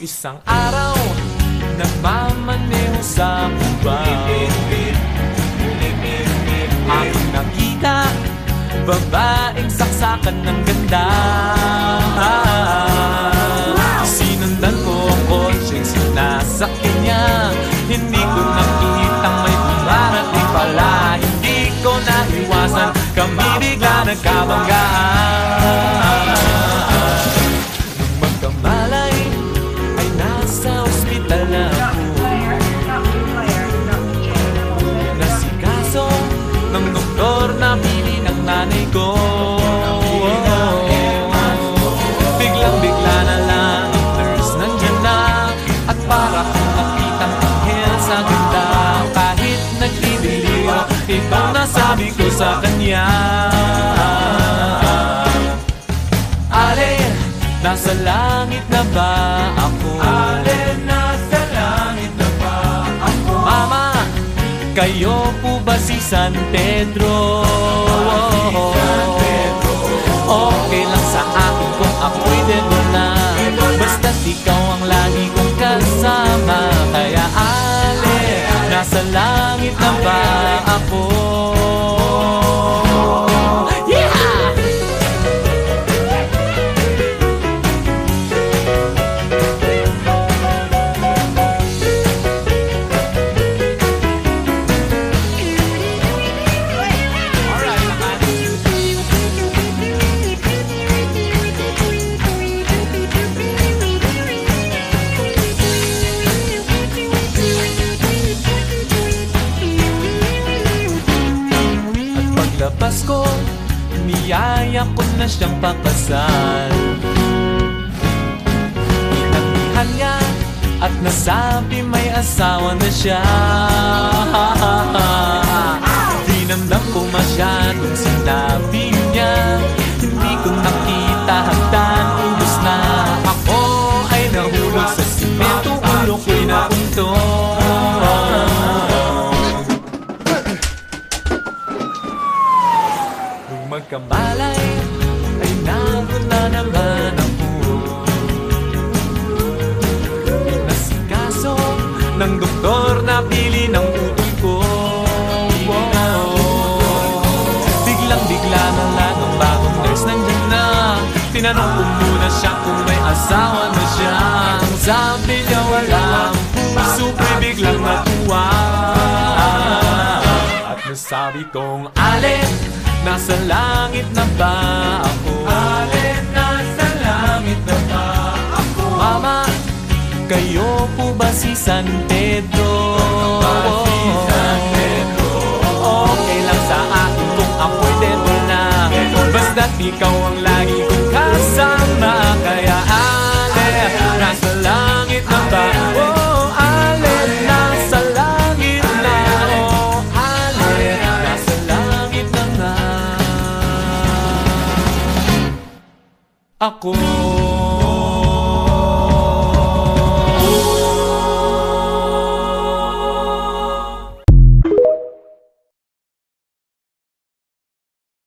Isang araw, nagmamaneho sa Cubao, aking nakita, babaeng saksakan ng ganda. Sinundan ko ang kotseng sinasakyan niya. Hindi ko nakitang may dumarating pala. Hindi ko naiwasan, kami bigla nagkabanggaan. Nung magkamalay, ay nasa ospital na ako. Nasikaso ng doktor na pili ng nanay ko. Biglang-bigla na lang ang nurse nandyan na. At para kong nakitang anghel sa ganda. Kahit nagdidiliw, itong nasabi ko sa kanya. Ale, nasa langit na ba ako? Ale, nasa langit na ba ako? Mama, kayo po ba si San Pedro? Okay lang sa akin kung ako'y dedo na. Basta't ikaw ang lagi kong kasama. Kaya ale, nasa langit na ba ako? Pasko, niyaya ko na siyang pakasal. Inangihan niya at nasabi may asawa na siya. Dinamdam ko masyadong sinabi niya. Hindi ko nakita hagdan, ubos na. Ako ay nahulog sa simento, ulo ko'y nauntog. Magkamalay, ay nagun na naman ako. Nasikaso ng doktor na pili ng utol ko. Biglang-bigla na lang ang bagong nurse nandyan na. Tinanong ko muna siya kung may asawa na siya. Ang sabi niya wala, puso ko'y biglang natuwa. At nasabi kong alin, nasa langit na ba ako? Ale, nasa langit na ba ako? Mama, kayo po ba si San Pedro? Okay lang sa akin kung ako'y dedo na. Basta't ikaw ang lagi kong kasama. Kaya ale, nasa langit na ba? Oh, ale, nasa langit na. Oh, ale, nasa langit na nga ako.